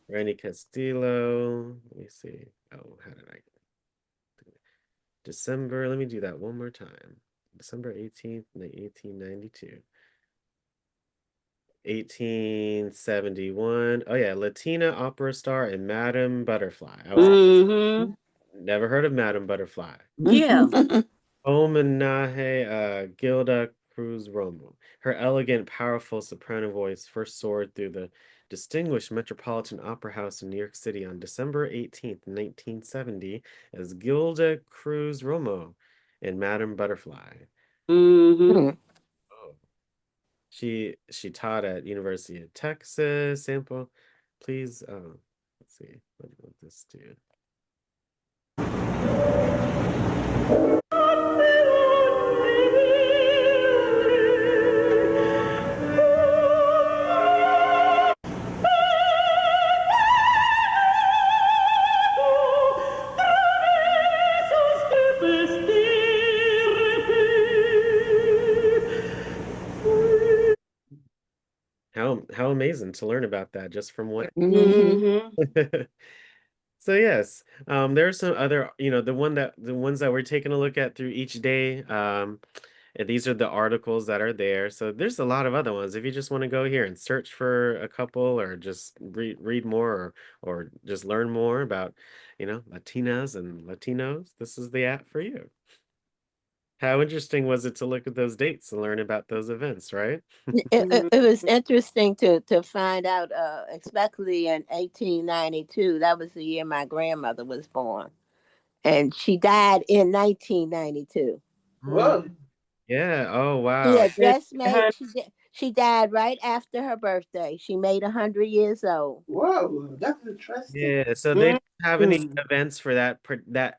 Randy Castillo. Let me see. Oh, how did I? December. Let me do that one more time. December 18th, 1892. 1871. Oh yeah, Latina opera star and Madame Butterfly. I was Mm-hmm. never heard of Madame Butterfly. Yeah. Homenaje Gilda Cruz Romo. Her elegant, powerful soprano voice first soared through the distinguished Metropolitan Opera House in New York City on December 18th, 1970, as Gilda Cruz Romo in Madame Butterfly. Mm-hmm. Oh. She taught at University of Texas. Sample, please. Let's see. What will this do? How amazing to learn about that just from one. Mm-hmm. So yes, there are some other, the ones that we're taking a look at through each day. And these are the articles that are there. So there's a lot of other ones. If you just want to go here and search for a couple, or just read more, or just learn more about, Latinas and Latinos, this is the app for you. How interesting was it to look at those dates and learn about those events, right? It was interesting to find out, especially in 1892. That was the year my grandmother was born, and she died in 1992. Whoa. Yeah. Oh, She wow. had just made she died right after her birthday. She made 100 years old. Whoa, that's interesting. Yeah. So they didn't have any Mm-hmm. events for that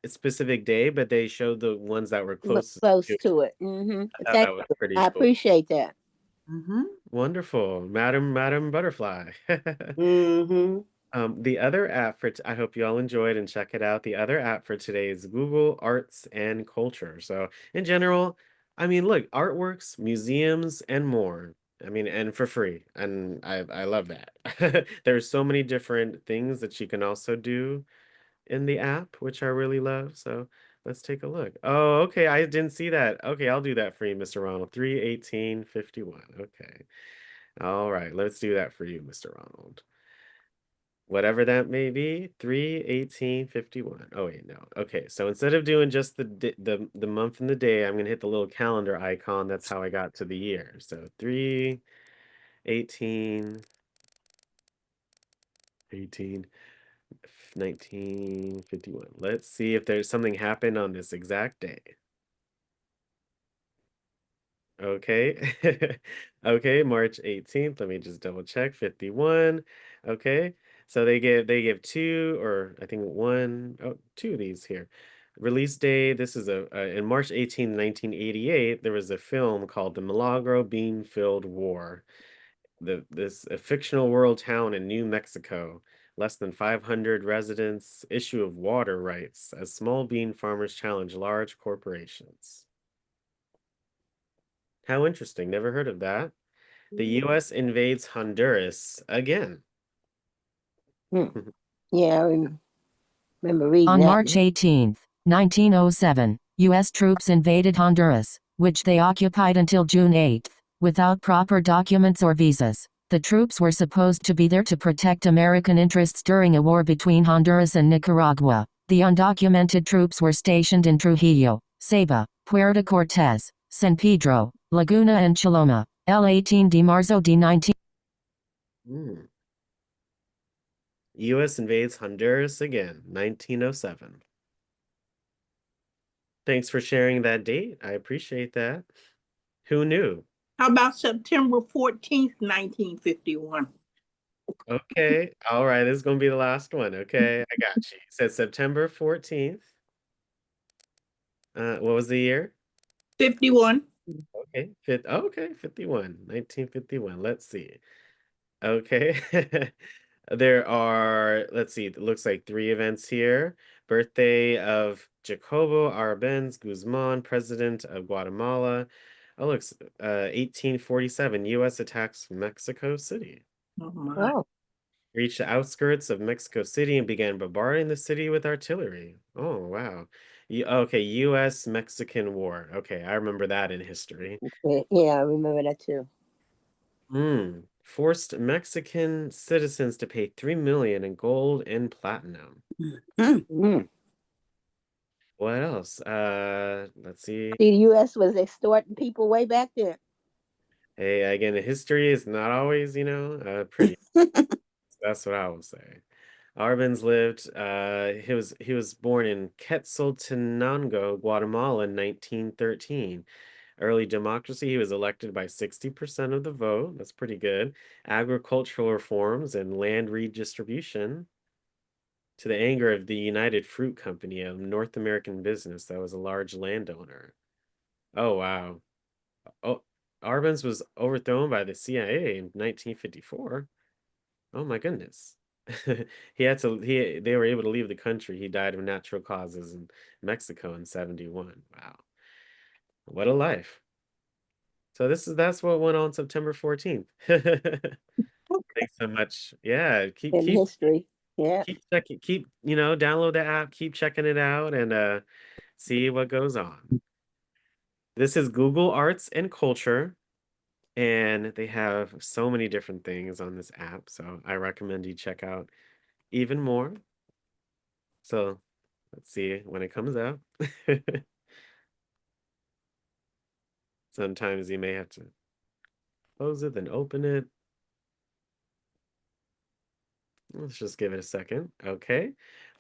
specific day, but they showed the ones that were closest to Close it. to it. I thought Thank that was you. pretty I cool. appreciate that. Wonderful. Madam Butterfly. Mm-hmm. The other app I hope you all enjoyed and check it out. The other app for today is Google Arts and Culture. So in general, I mean, look, artworks, museums, and more. I mean, and for free. And I love that. There's so many different things that you can also do in the app, which I really love. So let's take a look. Oh, okay. I didn't see that. Okay, I'll do that for you, Mr. Ronald. 31851. Okay. All right, let's do that for you, Mr. Ronald. Whatever that may be, 31851. Oh wait, no. Okay, so instead of doing just the month and the day, I'm gonna hit the little calendar icon. That's how I got to the year. So 318 18 1951. Let's see if there's something happened on this exact day. Okay. Okay, March 18th. Let me just double check. 51. Okay. So they give two, or I think two of these here. Release day. This is in March 18th, 1988, there was a film called The Milagro Bean-Filled War. This a fictional rural town in New Mexico. Less than 500 residents, issue of water rights as small bean farmers challenge large corporations. How interesting. Never heard of that. The U.S. invades Honduras again. Hmm. Yeah, I remember reading On that. March 18, 1907, U.S. troops invaded Honduras, which they occupied until June 8, without proper documents or visas. The troops were supposed to be there to protect American interests during a war between Honduras and Nicaragua. The undocumented troops were stationed in Trujillo, Ceiba, Puerto Cortes, San Pedro, Laguna and Choloma. El-18 de Marzo de 19. U.S. invades Honduras again, 1907. Thanks for sharing that date. I appreciate that. Who knew? How about September 14th, 1951? Okay. All right. This is going to be the last one. Okay. I got you. It said September 14th. What was the year? 51. Okay. Okay. 1951. Let's see. Okay. There are, let's see, it looks like three events here. Birthday of Jacobo Arbenz Guzman, President of Guatemala. Oh, looks 1847, U.S. attacks Mexico City. Oh my. Oh, Reached the outskirts of Mexico City and began bombarding the city with artillery. Oh, wow. Okay, U.S.-Mexican War. Okay, I remember that in history. yeah, I remember that too. Forced Mexican citizens to pay $3 million in gold and platinum. Mm. What else? Let's see. The U.S. was extorting people way back there. Hey, again, history is not always, pretty. That's what I will say. Arbenz lived. He was born in Quetzaltenango, Guatemala, in 1913. Early democracy. He was elected by 60% of the vote. That's pretty good. Agricultural reforms and land redistribution. To the anger of the United Fruit Company, a North American business that was a large landowner. Oh wow. Oh, Arbenz was overthrown by the CIA in 1954. Oh my goodness. They were able to leave the country. He died of natural causes in Mexico in 71. Wow. What a life. So that's what went on September 14th. Thanks so much. Yeah, keep In keep history. Yeah. keep checking, download the app, keep checking it out and see what goes on. This is Google Arts and Culture, and they have so many different things on this app, so I recommend you check out even more. So let's see when it comes out. Sometimes you may have to close it, then open it. Let's just give it a second. Okay.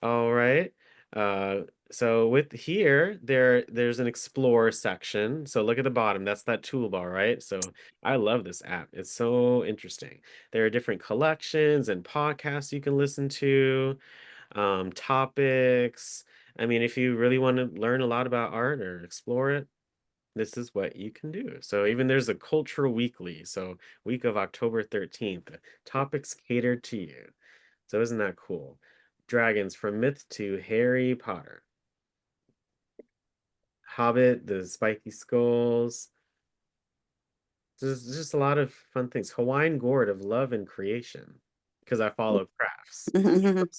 All right. Uh, so with here, there's an explore section. So look at the bottom. That's that toolbar, right? So I love this app. It's so interesting. There are different collections and podcasts you can listen to, topics. I mean, if you really want to learn a lot about art or explore it, this is what you can do. So even there's a cultural weekly. So week of October 13th, topics catered to you. So isn't that cool? Dragons from myth to Harry Potter. Hobbit, the spiky skulls. There's just a lot of fun things. Hawaiian gourd of love and creation. Because I follow crafts.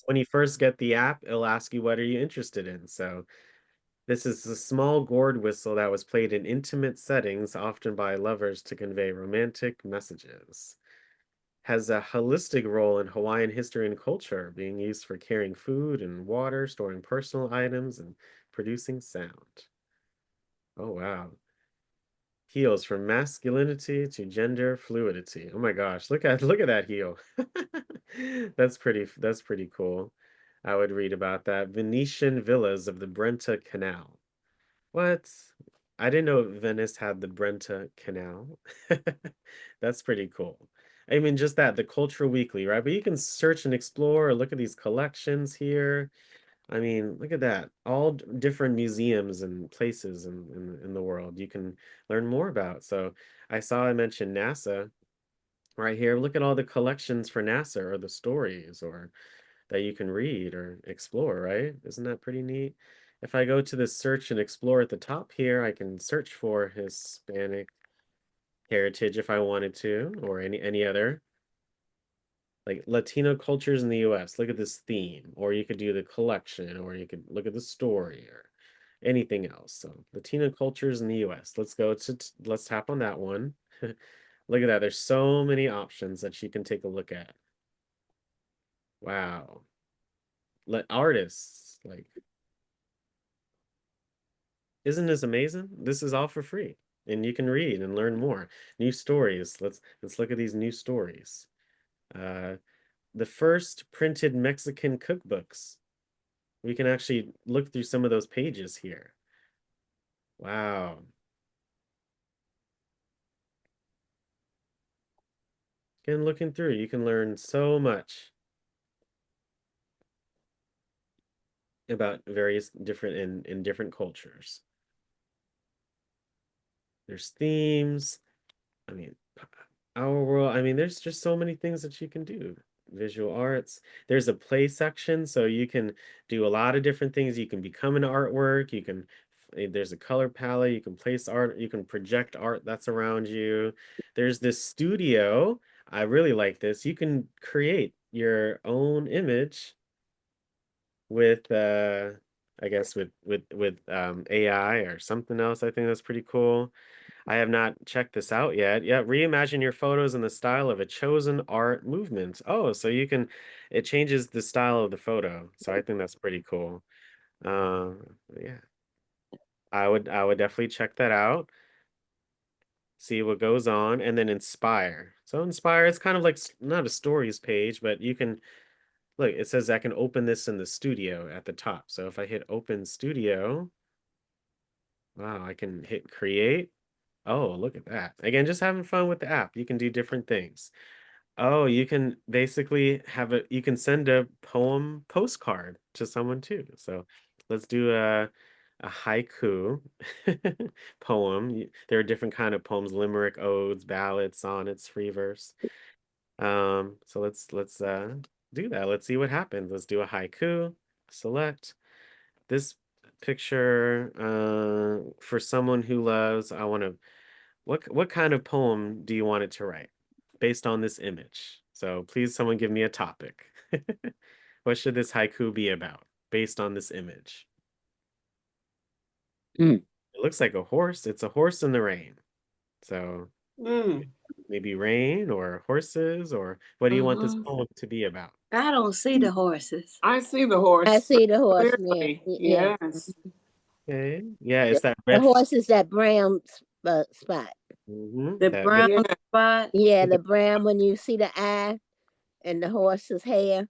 When you first get the app, it'll ask you what are you interested in. So this is a small gourd whistle that was played in intimate settings, often by lovers to convey romantic messages. Has a holistic role in Hawaiian history and culture, being used for carrying food and water, storing personal items, and producing sound. Oh, wow. Heels from masculinity to gender fluidity. Oh my gosh, look at that heel. That's pretty cool. I would read about that. Venetian villas of the Brenta Canal. What? I didn't know Venice had the Brenta Canal. That's pretty cool. I mean, just that, the Cultural Weekly, right? But you can search and explore, look at these collections here. I mean, look at that. All different museums and places in the world you can learn more about. So I mentioned NASA right here. Look at all the collections for NASA or the stories or that you can read or explore, right? Isn't that pretty neat? If I go to the search and explore at the top here, I can search for Hispanic heritage if I wanted to, or any other like Latino cultures in the US. Look at this theme, or you could do the collection, or you could look at the story or anything else. So Latino cultures in the US. Let's tap on that one. Look at that. There's so many options that you can take a look at. Wow. Let artists like isn't this amazing? This is all for free. And you can read and learn more. New stories. Let's look at these new stories. Uh the first printed Mexican cookbooks. We can actually look through some of those pages here. Wow. Again, looking through, you can learn so much about various different in different cultures. There's themes. I mean, our world, I mean, there's just so many things that you can do. Visual arts. There's a play section, so you can do a lot of different things. You can become an artwork. There's a color palette. You can place art. You can project art that's around you. There's this studio. I really like this. You can create your own image with I guess with AI or something else. I think that's pretty cool. I have not checked this out yet. Yeah, reimagine your photos in the style of a chosen art movement. Oh, so it changes the style of the photo. So I think that's pretty cool. Uh, yeah, I would definitely check that out. see what goes on, and then inspire. So inspire, it's kind of like not a stories page, but you can look, it says I can open this in the studio at the top. So if I hit open studio, wow, I can hit create. Oh, look at that. Again, just having fun with the app. You can do different things. Oh, you can basically you can send a poem postcard to someone too. So let's do a haiku poem. There are different kind of poems, limerick, odes, ballads, sonnets, free verse. So let's do that. Let's see what happens. Let's do a haiku. Select this picture for someone who loves. I want to what kind of poem do you want it to write based on this image? So please someone give me a topic. What should this haiku be about based on this image? Mm. It looks like a horse. It's a horse in the rain. So Mm. maybe rain or horses, or what do you want this Uh-huh. poem to be about? I don't see the horses. I see the I horse see the horse, yeah, clearly. yeah. Yes. Okay. Yeah, The, it's that the red. horse is that brown spot. The That red. brown Yeah. spot. Yeah, With the, the brown when you see the eye and the horse's hair.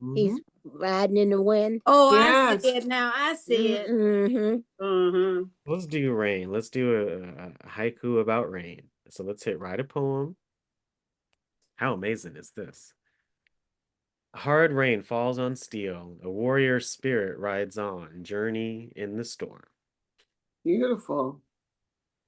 mhm. He's riding in the wind. Oh, I see Yes. it now. I see it. Mm-hmm. Mm-hmm. Let's do rain. Let's do a haiku about rain. So let's hit write a poem. How amazing is this? Hard rain falls on steel. A warrior spirit rides on, journey in the storm. Beautiful.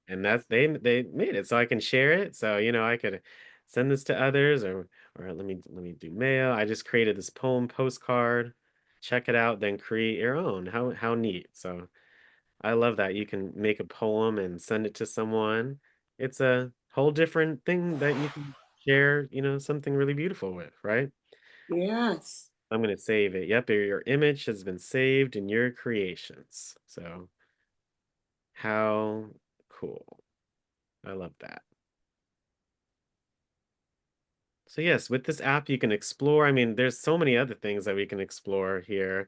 And that's they made it so I can share it. So, I could send this to others or let me do mail. I just created this poem postcard. Check it out, then create your own. How neat. So, I love that you can make a poem and send it to someone. It's a whole different thing that you can share, something really beautiful with, right? Yes. I'm going to save it. Yep, your image has been saved in your creations. So, how cool. I love that. So, yes, with this app, you can explore. I mean, there's so many other things that we can explore here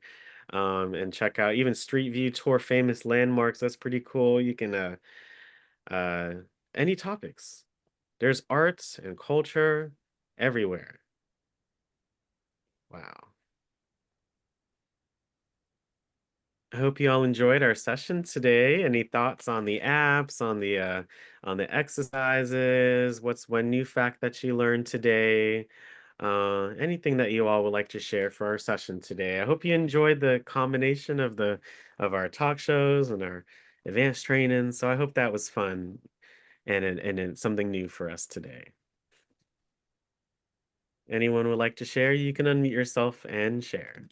and check out. Even Street View tour famous landmarks. That's pretty cool. You can, uh, any topics. There's arts and culture everywhere. Wow. I hope you all enjoyed our session today. Any thoughts on the apps, on the exercises? What's one new fact that you learned today? Anything that you all would like to share for our session today. I hope you enjoyed the combination of our talk shows and our advanced training. So I hope that was fun and something new for us today. Anyone would like to share? You can unmute yourself and share.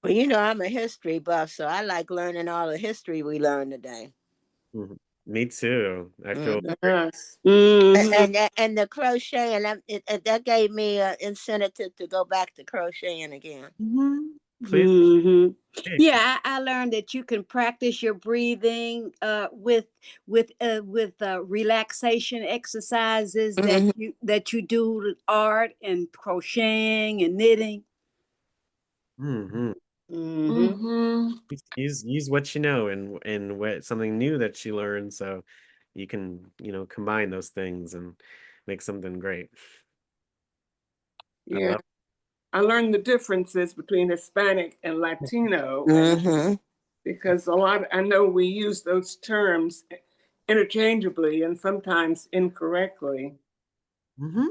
Well, I'm a history buff, so I like learning all the history we learned today. Mhm. Me too. I feel Mhm. Yes. Mm-hmm. And the crocheting, that gave me an incentive to go back to crocheting again. please. Mm-hmm. Hey. Yeah, I learned that you can practice your breathing with relaxation exercises Mhm. that you do art and crocheting and knitting. Mhm. Mm-hmm. Mm-hmm. Use what you know and what something new that you learn so you can, combine those things and make something great. I Yeah. love I learned the differences between Hispanic and Latino, and Mhm. because I know we use those terms interchangeably and sometimes incorrectly. Mhm.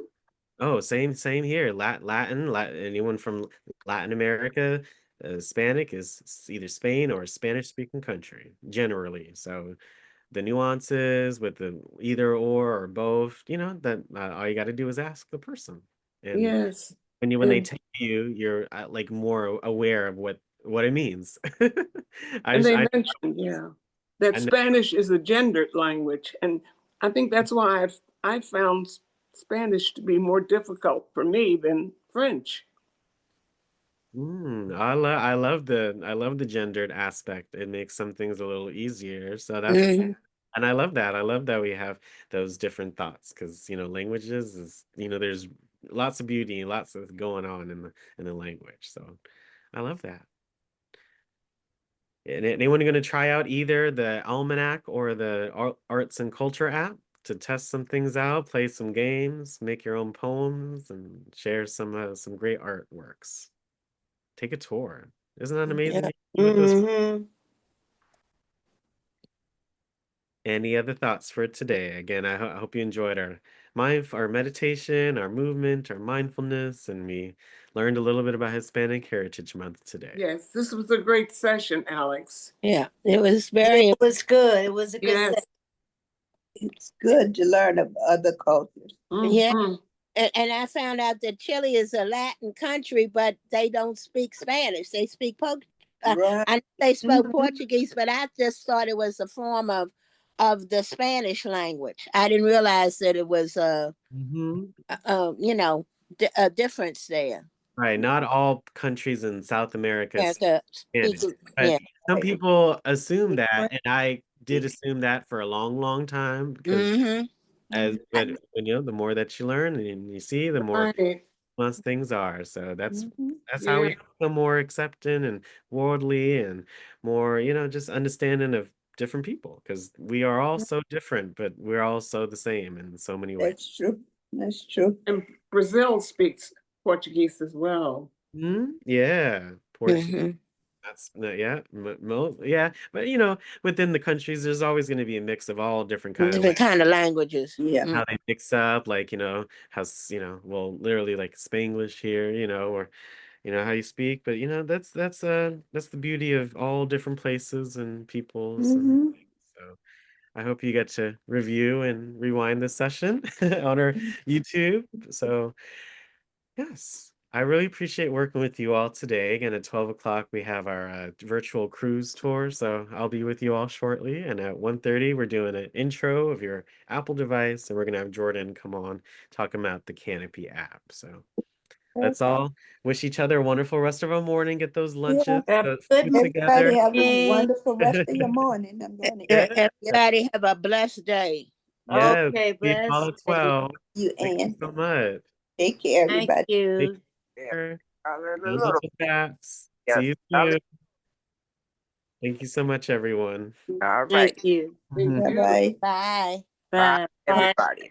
Oh, same here. Anyone from Latin America, Hispanic is either Spain or a Spanish speaking country generally. So the nuances with the either or both, that all you got to do is ask the person. And Yes. when they And tell you, you're like more aware of what it means. I and just they mentioned, yeah, that I know. Spanish is a gendered language. And I think that's why I found Spanish to be more difficult for me than French. I love the gendered aspect. It makes some things a little easier. So that's Mhm. and I love that. I love that we have those different thoughts because languages is there's lots of beauty, lots of going on in the language. So I love that. And anyone going to try out either the Almanac or the Arts and Culture app to test some things out, play some games, make your own poems, and share some great artworks. Take a tour. Isn't that amazing? With those. Mm-hmm. Any other thoughts for today? Again, I hope you enjoyed our meditation, our movement, our mindfulness, and we learned a little bit about Hispanic Heritage Month today. Yes, this was a great session, Alex. Yeah, it was very. It was good. It was a good Yes. It's good to learn of other cultures. Yeah. Mhm. And I found out that Chile is a Latin country, but they don't speak Spanish. They speak Right. I know they spoke Mhm. Portuguese, but I just thought it was a form of the Spanish language. I didn't realize that it was you know, a difference there. Right, not all countries in South America speak America Spanish, speak, but yeah. some people assume Speak that, French. and I did assume that for a long, long time because Mm-hmm. but when the more that you learn and you see, the more Right. nuanced things are. So that's how Yeah. we become more accepting and worldly and more, just understanding of different people because we are all so different, but we're all so the same in so many ways. That's true. That's true. And Brazil speaks Portuguese as well. Yeah, Portuguese. Mm-hmm. That's yeah, yeah, but within the countries, there's always going to be a mix of all different kind of Different kind of languages. Yeah. how they mix up, like well, literally like Spanglish here, or how you speak, but that's the beauty of all different places and peoples, and Mm-hmm. so I hope you get to review and rewind this session on our YouTube. So yes, I really appreciate working with you all today. Again, at 12 o'clock, we have our virtual cruise tour. So I'll be with you all shortly. And at 1:30, we're doing an intro of your Apple device. And we're going to have Jordan come on talking about the Canopy app. So let's Okay. all wish each other a wonderful rest of our morning. Get those lunches, Yeah. Have a those good food Everybody together. have a morning. wonderful rest of your morning. I'm going to Yeah. get Everybody have a blessed day. Yes. Okay, See you all bless. at 12. you Thank you and so much. take care, Thank everybody. Take you. care. No little bats. See you soon. Thank you so much, everyone. Thank you. Thank Mhm. Bye you. bye. Bye. Bye. Bye.